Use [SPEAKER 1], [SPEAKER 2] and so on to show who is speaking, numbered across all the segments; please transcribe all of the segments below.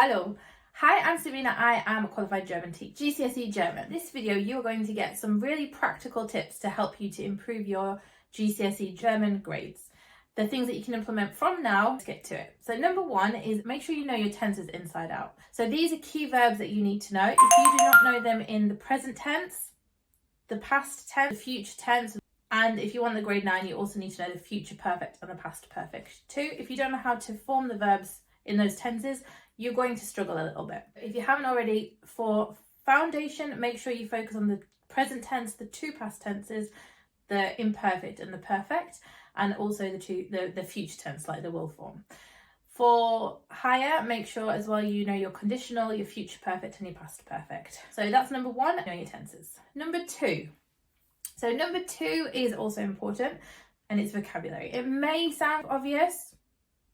[SPEAKER 1] Hello. Hi, I'm Sabina. I am a qualified German teacher. GCSE German. In this video, you're going to get some really practical tips to help you to improve your GCSE German grades. The things that you can implement from now. Let's get to it. So number one is make sure you know your tenses inside out. So these are key verbs that you need to know. If you do not know them in the present tense, the past tense, the future tense, and if you want the grade 9, you also need to know the future perfect and the past perfect too. If you don't know how to form the verbs in those tenses, you're going to struggle a little bit. If you haven't already, for foundation, make sure you focus on the present tense, the two past tenses, the imperfect and the perfect, and also the future tense, like the will form. For higher, make sure as well you know your conditional, your future perfect, and your past perfect. So that's number one, know your tenses. Number two. So number two is also important, and it's vocabulary. It may sound obvious,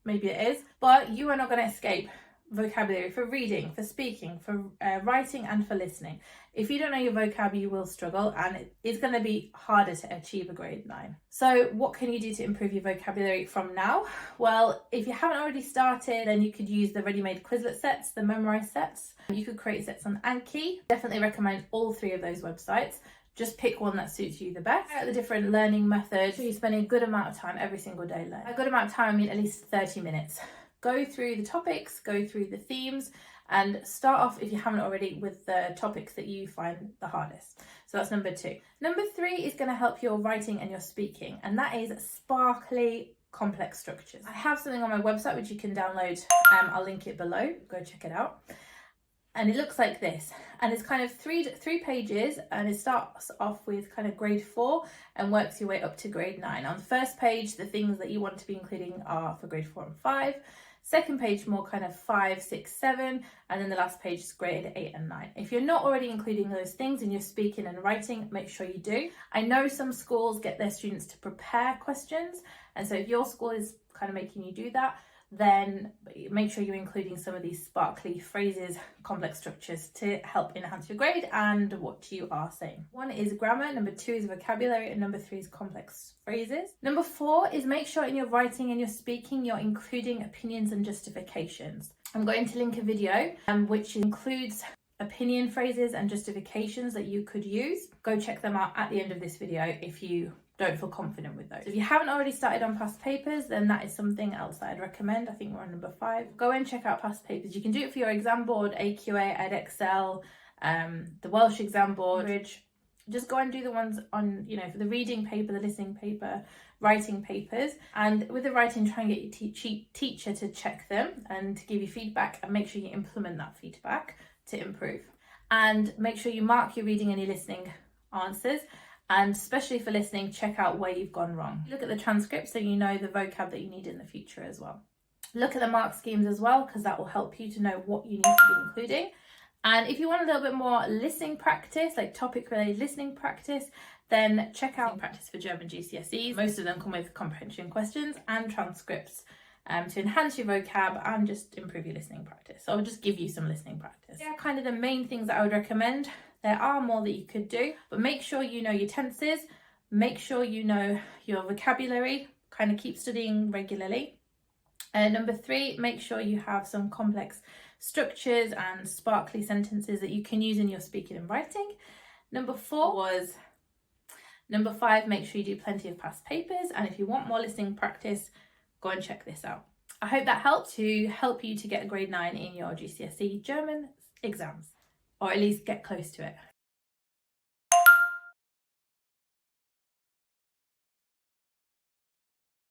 [SPEAKER 1] maybe it is, but you are not going to escape vocabulary for reading, for speaking, for writing, and for listening. If you don't know your vocab, you will struggle, and it's going to be harder to achieve a grade 9. So what can you do to improve your vocabulary from now? Well, if you haven't already started, then you could use the ready-made Quizlet sets, the memorise sets. You could create sets on Anki. Definitely recommend all three of those websites. Just pick one that suits you the best. The different learning methods. So you're spending a good amount of time every single day learning. A good amount of time, I mean at least 30 minutes. Go through the topics, go through the themes, and start off, if you haven't already, with the topics that you find the hardest. So that's number two. Number three is going to help your writing and your speaking, and that is sparkly, complex structures. I have something on my website which you can download. I'll link it below. Go check it out. And it looks like this, and it's kind of three pages, and it starts off with kind of grade 4 and works your way up to grade 9. On the first page, the things that you want to be including are for grade 4 and 5. Second page, more kind of 5, 6, 7, and then the last page is grade 8 and 9. If you're not already including those things in your speaking and writing, make sure you do. I know some schools get their students to prepare questions, and so if your school is kind of making you do that, then make sure you're including some of these sparkly phrases, complex structures to help enhance your grade and what you are saying. One is grammar, number 2 is vocabulary, and number 3 is complex phrases. Number 4 is make sure in your writing and your speaking you're including opinions and justifications. I'm going to link a video which includes opinion phrases and justifications that you could use. Go check them out at the end of this video if you don't feel confident with those. If you haven't already started on past papers, then that is something else that I'd recommend. I think we're on number 5. Go and check out past papers. You can do it for your exam board, AQA, EdExcel, the Welsh exam board. Just go and do the ones on, for the reading paper, the listening paper, writing papers. And with the writing, try and get your teacher to check them and to give you feedback, and make sure you implement that feedback to improve. And make sure you mark your reading and your listening answers. And especially for listening, check out where you've gone wrong. Look at the transcript so you know the vocab that you need in the future as well. Look at the mark schemes as well, because that will help you to know what you need to be including. And if you want a little bit more listening practice, like topic-related listening practice, then check out Practice for German GCSEs. Most of them come with comprehension questions and transcripts to enhance your vocab and just improve your listening practice. So I'll just give you some listening practice. Yeah, kind of the main things that I would recommend. There are more that you could do, but make sure you know your tenses, make sure you know your vocabulary, kind of keep studying regularly. Number 3, make sure you have some complex structures and sparkly sentences that you can use in your speaking and writing. Number 5, make sure you do plenty of past papers, and if you want more listening practice, go and check this out. I hope that helped you to get a grade 9 in your GCSE German exams, or at least get close to it.